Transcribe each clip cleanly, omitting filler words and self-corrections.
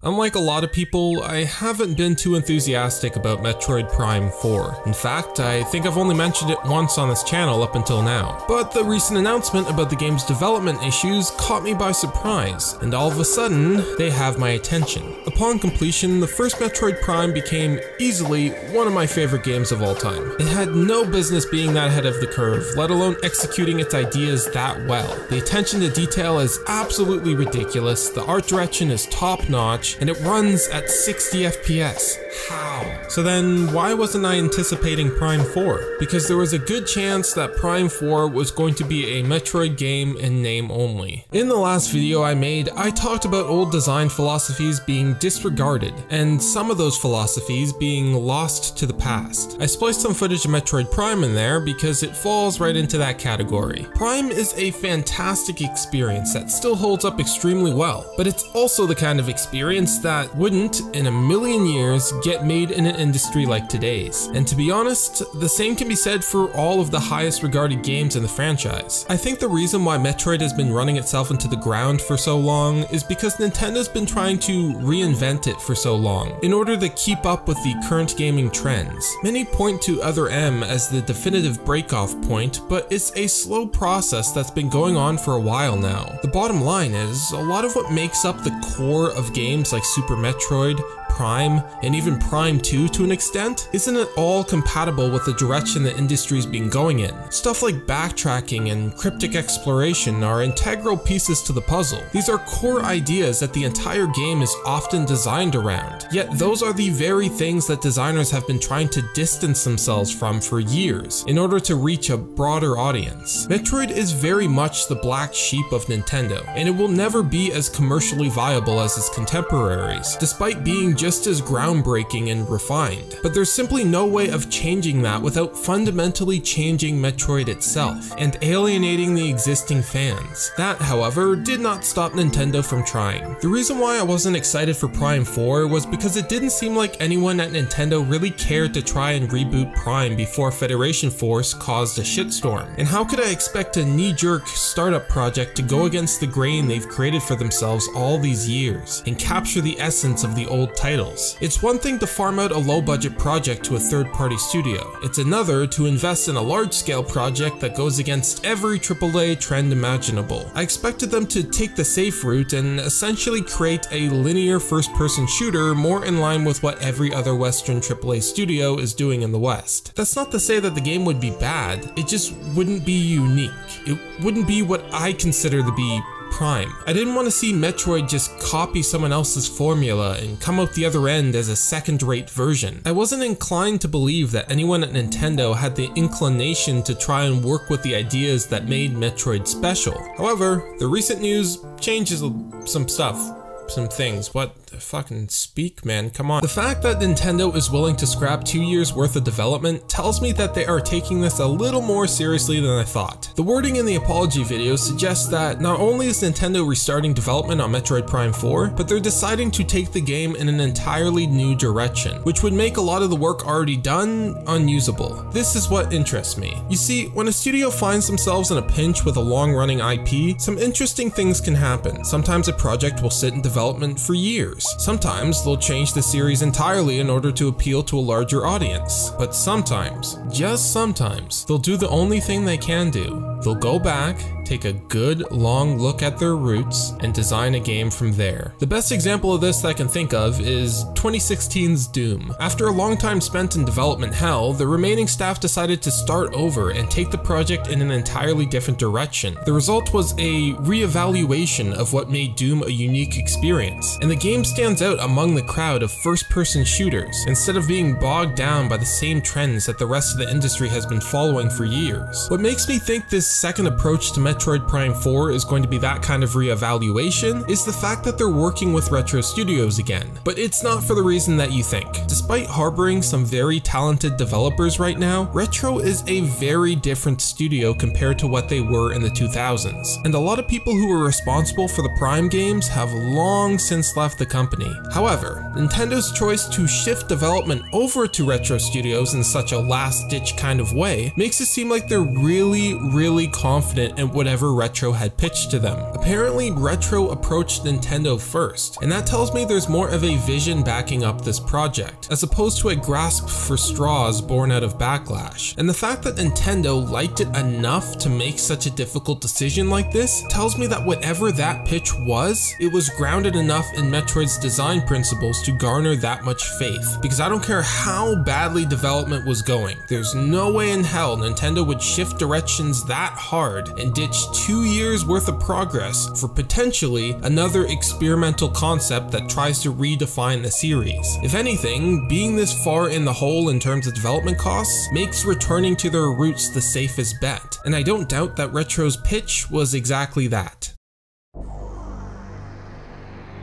Unlike a lot of people, I haven't been too enthusiastic about Metroid Prime 4. In fact, I think I've only mentioned it once on this channel up until now. But the recent announcement about the game's development issues caught me by surprise, and all of a sudden, they have my attention. Upon completion, the first Metroid Prime became easily one of my favorite games of all time. It had no business being that ahead of the curve, let alone executing its ideas that well. The attention to detail is absolutely ridiculous, the art direction is top-notch, and it runs at 60 FPS. How? So then, why wasn't I anticipating Prime 4? Because there was a good chance that Prime 4 was going to be a Metroid game in name only. In the last video I made, I talked about old design philosophies being disregarded, and some of those philosophies being lost to the past. I spliced some footage of Metroid Prime in there because it falls right into that category. Prime is a fantastic experience that still holds up extremely well, but it's also the kind of experience that wouldn't, in a million years, get made in an industry like today's. And to be honest, the same can be said for all of the highest regarded games in the franchise. I think the reason why Metroid has been running itself into the ground for so long is because Nintendo's been trying to reinvent it for so long, in order to keep up with the current gaming trends. Many point to Other M as the definitive breakoff point, but it's a slow process that's been going on for a while now. The bottom line is, a lot of what makes up the core of games like Super Metroid, Prime, and even Prime 2 to an extent, isn't at all compatible with the direction the industry's been going in. Stuff like backtracking and cryptic exploration are integral pieces to the puzzle. These are core ideas that the entire game is often designed around. Yet those are the very things that designers have been trying to distance themselves from for years, in order to reach a broader audience. Metroid is very much the black sheep of Nintendo, and it will never be as commercially viable as its contemporaries, despite being just as groundbreaking and refined. But there's simply no way of changing that without fundamentally changing Metroid itself, and alienating the existing fans. That, however, did not stop Nintendo from trying. The reason why I wasn't excited for Prime 4 was because it didn't seem like anyone at Nintendo really cared to try and reboot Prime before Federation Force caused a shitstorm. And how could I expect a knee-jerk startup project to go against the grain they've created for themselves all these years, and capture the essence of the old titles? It's one thing to farm out a low-budget project to a third-party studio. It's another to invest in a large-scale project that goes against every AAA trend imaginable. I expected them to take the safe route and essentially create a linear first-person shooter more in line with what every other Western AAA studio is doing in the West. That's not to say that the game would be bad, it just wouldn't be unique. It wouldn't be what I consider to be Prime. I didn't want to see Metroid just copy someone else's formula and come out the other end as a second-rate version. I wasn't inclined to believe that anyone at Nintendo had the inclination to try and work with the ideas that made Metroid special. However, the recent news changes some stuff. Some things. What the fucking speak, man, come on. The fact that Nintendo is willing to scrap 2 years worth of development tells me that they are taking this a little more seriously than I thought. The wording in the apology video suggests that not only is Nintendo restarting development on Metroid Prime 4, but they're deciding to take the game in an entirely new direction, which would make a lot of the work already done unusable. This is what interests me. You see, when a studio finds themselves in a pinch with a long-running IP, some interesting things can happen. Sometimes a project will sit in development for years. Sometimes they'll change the series entirely in order to appeal to a larger audience. But sometimes, just sometimes, they'll do the only thing they can do. They'll go back, take a good long look at their roots, and design a game from there. The best example of this that I can think of is 2016's Doom. After a long time spent in development hell, the remaining staff decided to start over and take the project in an entirely different direction. The result was a re-evaluation of what made Doom a unique experience, and the game stands out among the crowd of first-person shooters, instead of being bogged down by the same trends that the rest of the industry has been following for years. What makes me think this second approach to Metroid Prime 4 is going to be that kind of re-evaluation is the fact that they're working with Retro Studios again. But it's not for the reason that you think. Despite harboring some very talented developers right now, Retro is a very different studio compared to what they were in the 2000s. And a lot of people who were responsible for the Prime games have long since left the company. However, Nintendo's choice to shift development over to Retro Studios in such a last-ditch kind of way makes it seem like they're really fully confident in whatever Retro had pitched to them. Apparently, Retro approached Nintendo first, and that tells me there's more of a vision backing up this project, as opposed to a grasp for straws born out of backlash. And the fact that Nintendo liked it enough to make such a difficult decision like this tells me that whatever that pitch was, it was grounded enough in Metroid's design principles to garner that much faith. Because I don't care how badly development was going, there's no way in hell Nintendo would shift directions that hard and ditch 2 years worth of progress for potentially another experimental concept that tries to redefine the series. If anything, being this far in the hole in terms of development costs makes returning to their roots the safest bet, and I don't doubt that Retro's pitch was exactly that.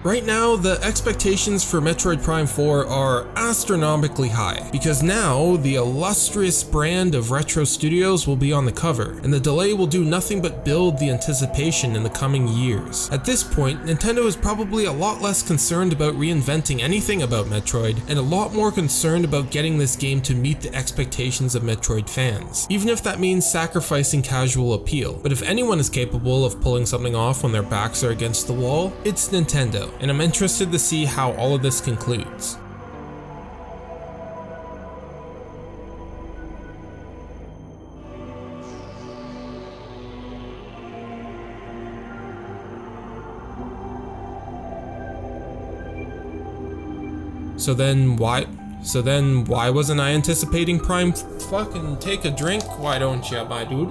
Right now, the expectations for Metroid Prime 4 are astronomically high, because now the illustrious brand of Retro Studios will be on the cover, and the delay will do nothing but build the anticipation in the coming years. At this point, Nintendo is probably a lot less concerned about reinventing anything about Metroid, and a lot more concerned about getting this game to meet the expectations of Metroid fans, even if that means sacrificing casual appeal. But if anyone is capable of pulling something off when their backs are against the wall, it's Nintendo. And I'm interested to see how all of this concludes. So then why wasn't I anticipating Prime? Fucking take a drink, why don't you, my dude?